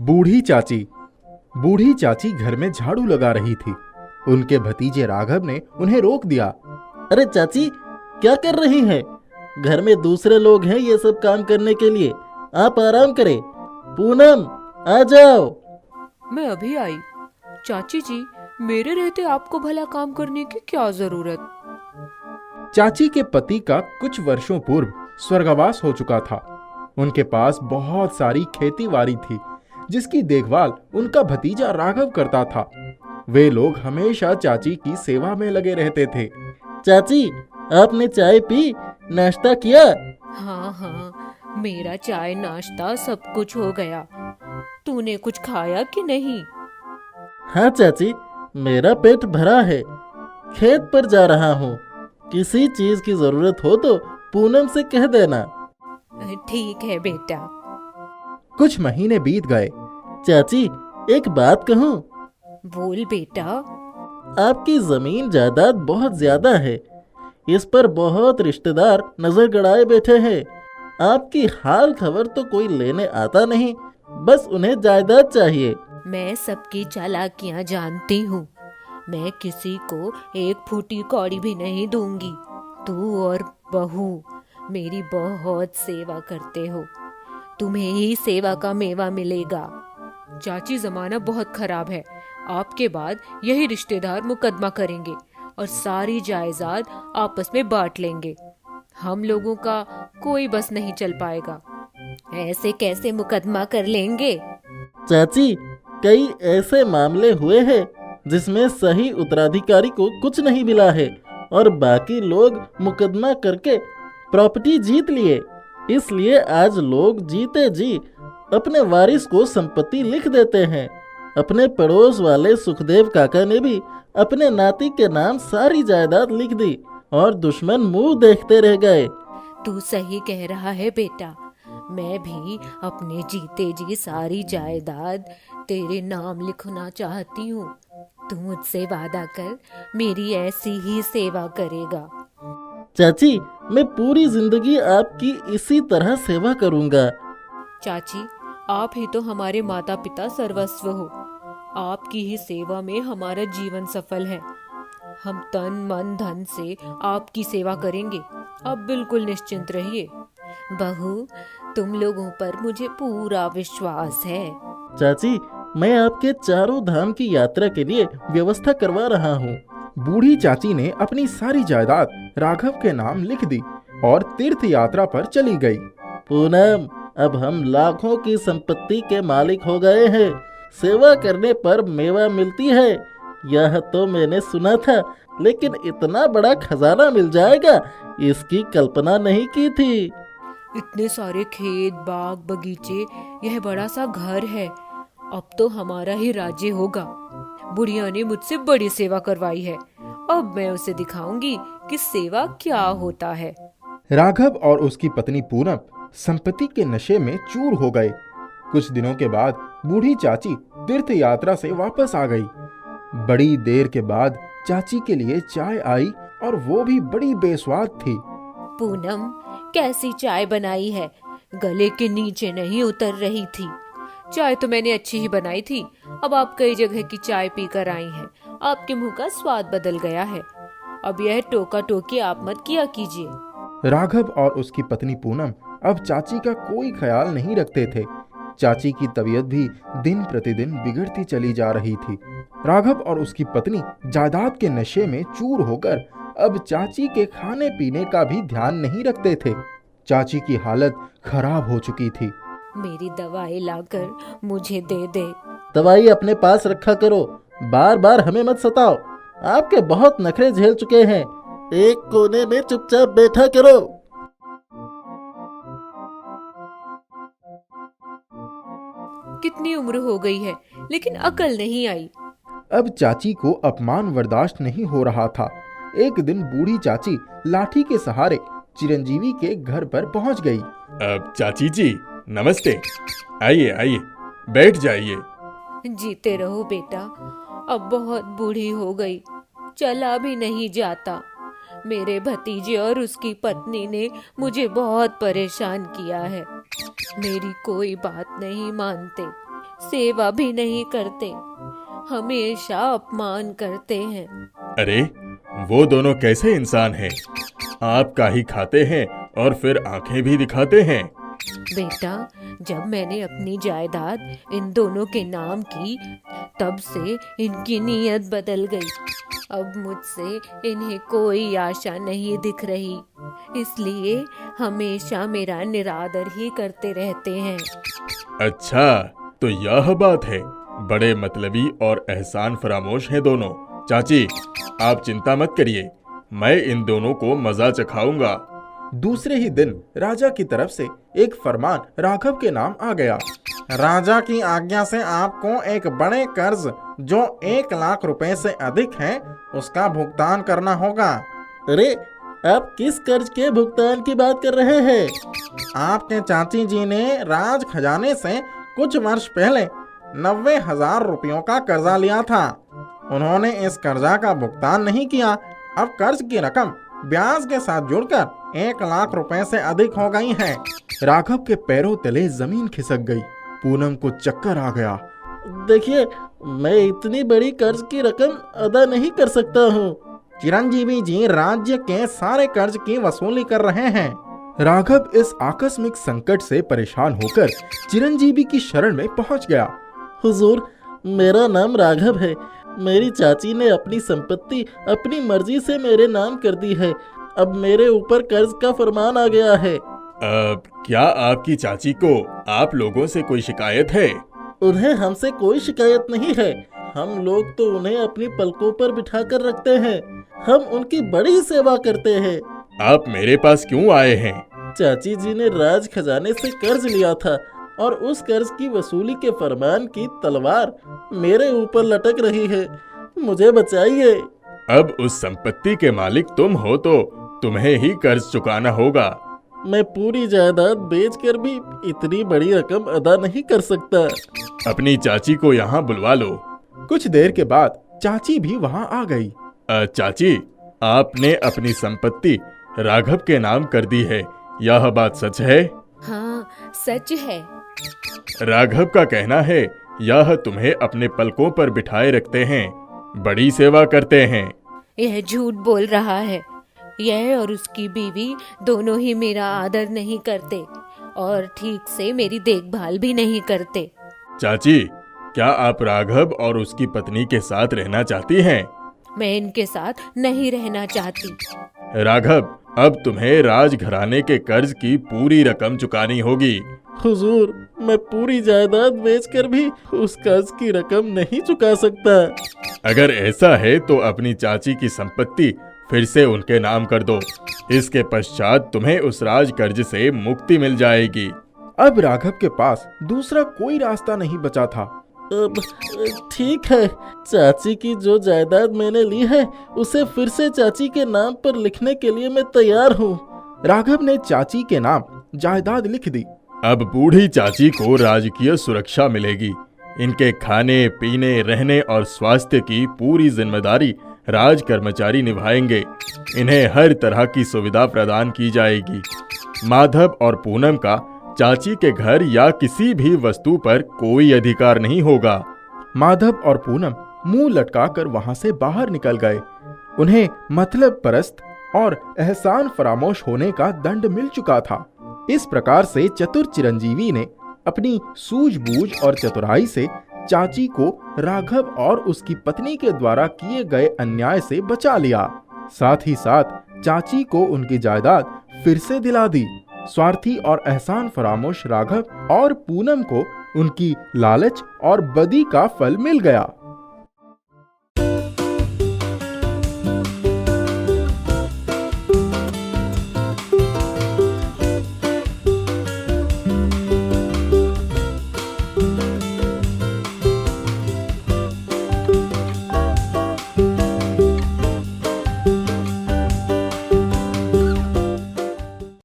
बूढ़ी चाची। बूढ़ी चाची घर में झाड़ू लगा रही थी। उनके भतीजे राघव ने उन्हें रोक दिया। अरे चाची, क्या कर रही हैं? घर में दूसरे लोग हैं ये सब काम करने के लिए। आप आराम करें। पूनम, आ जाओ। मैं अभी आई। चाची जी, मेरे रहते आपको भला काम करने की क्या जरूरत? चाची के पति का कुछ वर्षों पूर्व स्वर्गवास हो चुका था। उनके पास बहुत सारी खेती-बाड़ी थी, जिसकी देखभाल उनका भतीजा राघव करता था। वे लोग हमेशा चाची की सेवा में लगे रहते थे। चाची, आपने चाय पी, नाश्ता किया? हाँ, मेरा चाय नाश्ता सब कुछ हो गया। तूने कुछ खाया कि नहीं? हाँ चाची, मेरा पेट भरा है। खेत पर जा रहा हूँ। किसी चीज की जरूरत हो तो पूनम से कह देना। ठीक है बेटा। कुछ महीने बीत गए। चाची, एक बात कहूँ? बोल बेटा। आपकी जमीन जायदाद बहुत ज्यादा है। इस पर बहुत रिश्तेदार नजर गड़ाए बैठे हैं। आपकी हाल खबर तो कोई लेने आता नहीं, बस उन्हें जायदाद चाहिए। मैं सबकी चालाकियां जानती हूँ। मैं किसी को एक फूटी कौड़ी भी नहीं दूंगी। तू और बहू मेरी बहुत सेवा करते हो। तुम्हें ही सेवा का मेवा मिलेगा। चाची, जमाना बहुत खराब है। आपके बाद यही रिश्तेदार मुकदमा करेंगे और सारी जायदाद आपस में बांट लेंगे। हम लोगों का कोई बस नहीं चल पाएगा। ऐसे कैसे मुकदमा कर लेंगे? चाची, कई ऐसे मामले हुए हैं जिसमें सही उत्तराधिकारी को कुछ नहीं मिला है और बाकी लोग मुकदमा करके प्रॉपर्टी जीत लिए। इसलिए आज लोग जीते जी अपने वारिस को संपत्ति लिख देते हैं। अपने पड़ोस वाले सुखदेव काका ने भी अपने नाती के नाम सारी जायदाद लिख दी और दुश्मन मुंह देखते रह गए। तू सही कह रहा है बेटा। मैं भी अपने जीते जी सारी जायदाद तेरे नाम लिखना चाहती हूँ। तू मुझसे वादा कर, मेरी ऐसी ही सेवा करेगा। चाची, मैं पूरी जिंदगी आपकी इसी तरह सेवा करूंगा। चाची, आप ही तो हमारे माता पिता सर्वस्व हो। आपकी ही सेवा में हमारा जीवन सफल है। हम तन मन धन से आपकी सेवा करेंगे। आप बिल्कुल निश्चिंत रहिए। बहू, तुम लोगों पर मुझे पूरा विश्वास है। चाची, मैं आपके चारों धाम की यात्रा के लिए व्यवस्था करवा रहा हूँ। बूढ़ी चाची ने अपनी सारी जायदाद राघव के नाम लिख दी और तीर्थ यात्रा पर चली गई। पूनम, अब हम लाखों की संपत्ति के मालिक हो गए हैं। सेवा करने पर मेवा मिलती है, यह तो मैंने सुना था, लेकिन इतना बड़ा खजाना मिल जाएगा इसकी कल्पना नहीं की थी। इतने सारे खेत, बाग, बगीचे, यह बड़ा सा घर है। अब तो हमारा ही राज्य होगा। बुढ़िया ने मुझसे बड़ी सेवा करवाई है। अब मैं उसे दिखाऊंगी कि सेवा क्या होता है। राघव और उसकी पत्नी पूनम संपत्ति के नशे में चूर हो गए। कुछ दिनों के बाद बूढ़ी चाची तीर्थ यात्रा से वापस आ गई। बड़ी देर के बाद चाची के लिए चाय आई और वो भी बड़ी बेस्वाद थी। पूनम, कैसी चाय बनाई है? गले के नीचे नहीं उतर रही थी। चाय तो मैंने अच्छी ही बनाई थी। अब आप कई जगह की चाय पीकर आई हैं। आपके मुंह का स्वाद बदल गया है। अब यह टोका टोकी आप मत किया कीजिए। राघव और उसकी पत्नी पूनम अब चाची का कोई ख्याल नहीं रखते थे। चाची की तबीयत भी दिन प्रतिदिन बिगड़ती चली जा रही थी। राघव और उसकी पत्नी जायदाद के नशे में चूर होकर अब चाची के खाने पीने का भी ध्यान नहीं रखते थे। चाची की हालत खराब हो चुकी थी। मेरी दवाई लाकर मुझे दे दे। दवाई अपने पास रखा करो, बार बार हमें मत सताओ। आपके बहुत नखरे झेल चुके हैं। एक कोने में चुपचाप बैठा करो। कितनी उम्र हो गई है, लेकिन अकल नहीं आई। अब चाची को अपमान बर्दाश्त नहीं हो रहा था। एक दिन बूढ़ी चाची लाठी के सहारे चिरंजीवी के घर पर पहुंच गई। अब चाची जी, नमस्ते। आइए आइए, बैठ जाइए। जीते रहो बेटा। अब बहुत बूढ़ी हो गई, चला भी नहीं जाता। मेरे भतीजे और उसकी पत्नी ने मुझे बहुत परेशान किया है। मेरी कोई बात नहीं मानते। सेवा भी नहीं करते, हमेशा अपमान करते हैं। अरे वो दोनों कैसे इंसान हैं? आपका ही खाते हैं और फिर आंखें भी दिखाते हैं। बेटा, जब मैंने अपनी जायदाद इन दोनों के नाम की, तब से इनकी नीयत बदल गई। अब मुझसे इन्हें कोई आशा नहीं दिख रही, इसलिए हमेशा मेरा निरादर ही करते रहते हैं। अच्छा, तो यह बात है। बड़े मतलबी और एहसान फरामोश हैं दोनों। चाची, आप चिंता मत करिए, मैं इन दोनों को मजा चखाऊंगा। दूसरे ही दिन राजा की तरफ से एक फरमान राघव के नाम आ गया। राजा की आज्ञा से आपको एक बड़े कर्ज जो 1 लाख रुपए से अधिक है उसका भुगतान करना होगा। अरे, आप किस कर्ज के भुगतान की बात कर रहे हैं? आपके चाची जी ने राज खजाने से कुछ वर्ष पहले 90,000 रुपयों का कर्जा लिया था। उन्होंने इस कर्जा का भुगतान नहीं किया। अब कर्ज की रकम ब्याज के साथ जुड़कर 1 लाख रुपए से अधिक हो गई है। राघव के पैरों तले जमीन खिसक गई। पूनम को चक्कर आ गया। देखिए, मैं इतनी बड़ी कर्ज की रकम अदा नहीं कर सकता हूँ। चिरंजीवी जी राज्य के सारे कर्ज की वसूली कर रहे हैं। राघव इस आकस्मिक संकट से परेशान होकर चिरंजीवी की शरण में पहुंच गया। हुजूर, मेरा नाम राघव है। मेरी चाची ने अपनी संपत्ति अपनी मर्जी से मेरे नाम कर दी है। अब मेरे ऊपर कर्ज का फरमान आ गया है। क्या आपकी चाची को आप लोगों से कोई शिकायत है? उन्हें हमसे कोई शिकायत नहीं है। हम लोग तो उन्हें अपनी पलकों पर बिठा कर रखते हैं। हम उनकी बड़ी सेवा करते हैं। आप मेरे पास क्यों आए हैं? चाची जी ने राज खजाने से कर्ज लिया था और उस कर्ज की वसूली के फरमान की तलवार मेरे ऊपर लटक रही है। मुझे बचाइए। अब उस संपत्ति के मालिक तुम हो तो तुम्हें ही कर्ज चुकाना होगा। मैं पूरी जायदाद बेचकर भी इतनी बड़ी रकम अदा नहीं कर सकता। अपनी चाची को यहाँ बुलवा लो। कुछ देर के बाद चाची भी वहाँ आ गई। चाची, आपने अपनी संपत्ति राघव के नाम कर दी है, यह बात सच है? हाँ, सच है। राघव का कहना है यह तुम्हें अपने पलकों पर बिठाए रखते हैं, बड़ी सेवा करते हैं। यह झूठ बोल रहा है। यह और उसकी बीवी दोनों ही मेरा आदर नहीं करते और ठीक से मेरी देखभाल भी नहीं करते। चाची, क्या आप राघव और उसकी पत्नी के साथ रहना चाहती हैं? मैं इनके साथ नहीं रहना चाहती। राघव, अब तुम्हें राजघराने के कर्ज की पूरी रकम चुकानी होगी। हुजूर, मैं पूरी जायदाद बेचकर भी उस कर्ज की रकम नहीं चुका सकता। अगर ऐसा है तो अपनी चाची की संपत्ति फिर से उनके नाम कर दो। इसके पश्चात तुम्हें उस राज कर्ज से मुक्ति मिल जाएगी। अब राघव के पास दूसरा कोई रास्ता नहीं बचा था। अब ठीक है, चाची की जो जायदाद मैंने ली है उसे फिर से चाची के नाम पर लिखने के लिए मैं तैयार हूँ। राघव ने चाची के नाम जायदाद लिख दी। अब बूढ़ी चाची को राजकीय सुरक्षा मिलेगी। इनके खाने पीने रहने और स्वास्थ्य की पूरी जिम्मेदारी राज कर्मचारी निभाएंगे। इन्हें हर तरह की सुविधा प्रदान की जाएगी। माधव और पूनम का चाची के घर या किसी भी वस्तु पर कोई अधिकार नहीं होगा। माधव और पूनम मुंह लटकाकर वहां से बाहर निकल गए। उन्हें मतलब परस्त और एहसान फरामोश होने का दंड मिल चुका था। इस प्रकार से चतुर चिरंजीवी ने अपनी सूझबूझ और चतुराई से चाची को राघव और उसकी पत्नी के द्वारा किए गए अन्याय से बचा लिया। साथ ही साथ चाची को उनकी जायदाद फिर से दिला दी। स्वार्थी और एहसान फरामोश राघव और पूनम को उनकी लालच और बदी का फल मिल गया।